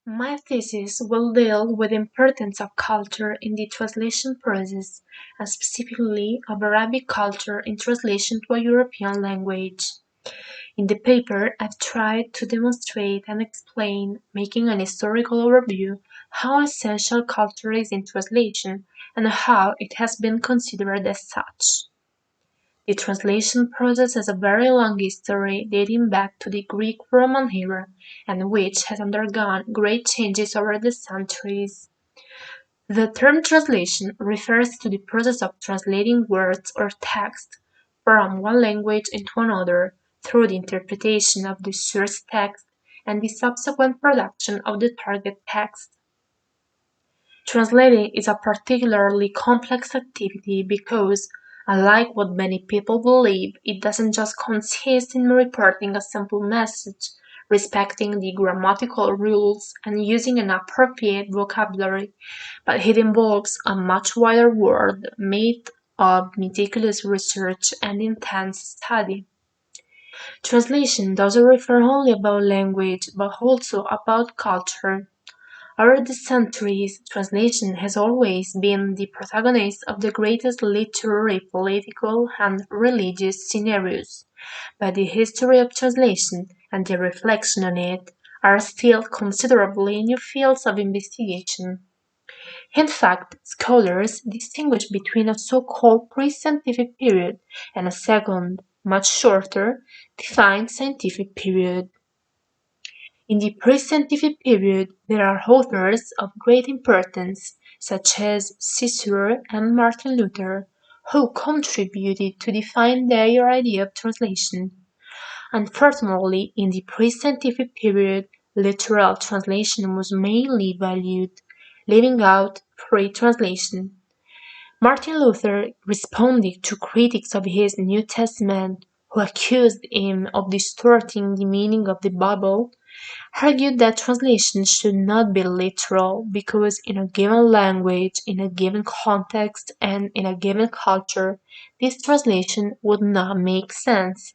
My thesis will deal with the importance of culture in the translation process, and specifically of Arabic culture in translation to a European language. In the paper, I've tried to demonstrate and explain, making an historical overview, how essential culture is in translation and how it has been considered as such. The translation process has a very long history dating back to the Greek-Roman era and which has undergone great changes over the centuries. The term translation refers to the process of translating words or text from one language into another through the interpretation of the source text and the subsequent production of the target text. Translating is a particularly complex activity because, unlike what many people believe, it doesn't just consist in reporting a simple message, respecting the grammatical rules, and using an appropriate vocabulary, but it involves a much wider world made of meticulous research and intense study. Translation doesn't refer only about language, but also about culture. Over the centuries, translation has always been the protagonist of the greatest literary, political, and religious scenarios, but the history of translation and the reflection on it are still considerably new fields of investigation. In fact, scholars distinguish between a so-called pre-scientific period and a second, much shorter, defined scientific period. In the pre-scientific period, there are authors of great importance, such as Cicero and Martin Luther, who contributed to define their idea of translation. Unfortunately, in the pre-scientific period, literal translation was mainly valued, leaving out free translation. Martin Luther responded to critics of his New Testament who accused him of distorting the meaning of the Bible, argued that translation should not be literal because in a given language, in a given context, and in a given culture, this translation would not make sense.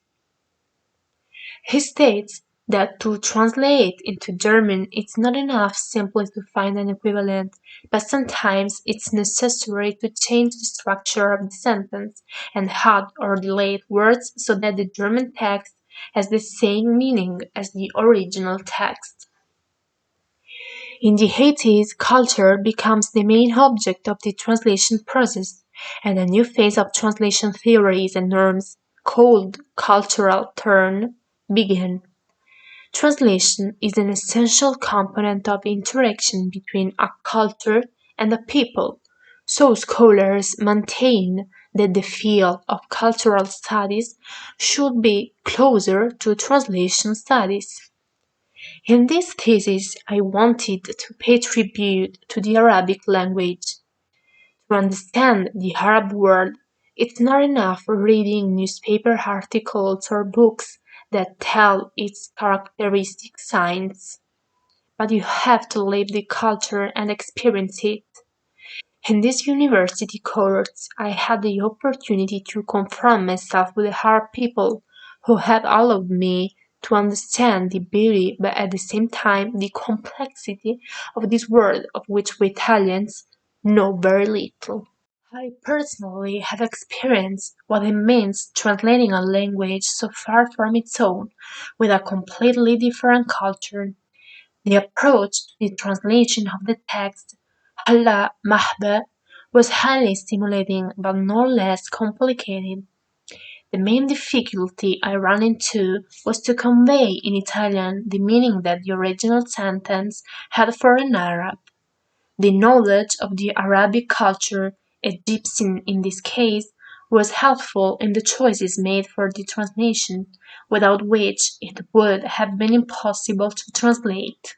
He states that to translate into German it's not enough simply to find an equivalent, but sometimes it's necessary to change the structure of the sentence and add or delete words so that the German text has the same meaning as the original text. In the 80s, culture becomes the main object of the translation process, and a new phase of translation theories and norms, called cultural turn, began. Translation is an essential component of interaction between a culture and a people, so scholars maintain that the field of cultural studies should be closer to translation studies. In this thesis, I wanted to pay tribute to the Arabic language. To understand the Arab world, it's not enough reading newspaper articles or books that tell its characteristic signs, but you have to live the culture and experience it. In this university course, I had the opportunity to confront myself with the Arab people who have allowed me to understand the beauty but at the same time the complexity of this world of which we Italians know very little. I personally have experienced what it means translating a language so far from its own, with a completely different culture. The approach to the translation of the text, Allah Mahba, was highly stimulating but no less complicated. The main difficulty I ran into was to convey in Italian the meaning that the original sentence had for an Arab. The knowledge of the Arabic culture, Egyptian in this case, was helpful in the choices made for the translation, without which it would have been impossible to translate.